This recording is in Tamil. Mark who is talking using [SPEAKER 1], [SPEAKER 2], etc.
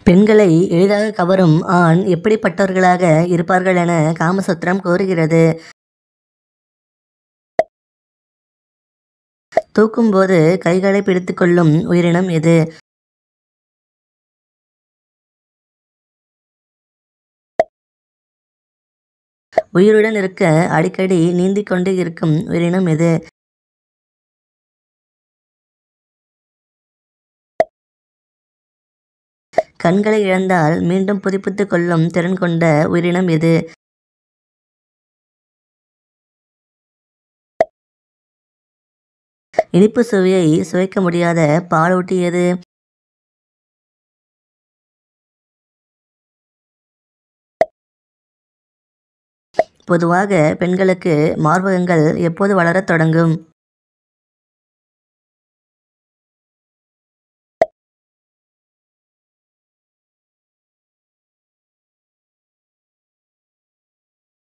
[SPEAKER 1] பெண்களை எளிதாக கவரும் ஆண் எப்படிப்பட்டவர்களாக இருப்பார்கள் என காமசூத்திரம் கூறுகிறது. தூக்கும்போது கைகளை பிடித்துக் கொள்ளும் உயிரினம் எது? உயிருடன் இருக்க அடிக்கடி நீந்திக் கொண்டே இருக்கும் உயிரினம் எது? கண்களை இழந்தால் மீண்டும் புதுப்பித்துக் கொள்ளும் திறன் கொண்ட உயிரினம் எது? இனிப்பு சுவையை சுவைக்க முடியாத பாலூட்டி எது? பொதுவாக பெண்களுக்கு மார்பகங்கள் எப்போது வளரத் தொடங்கும்?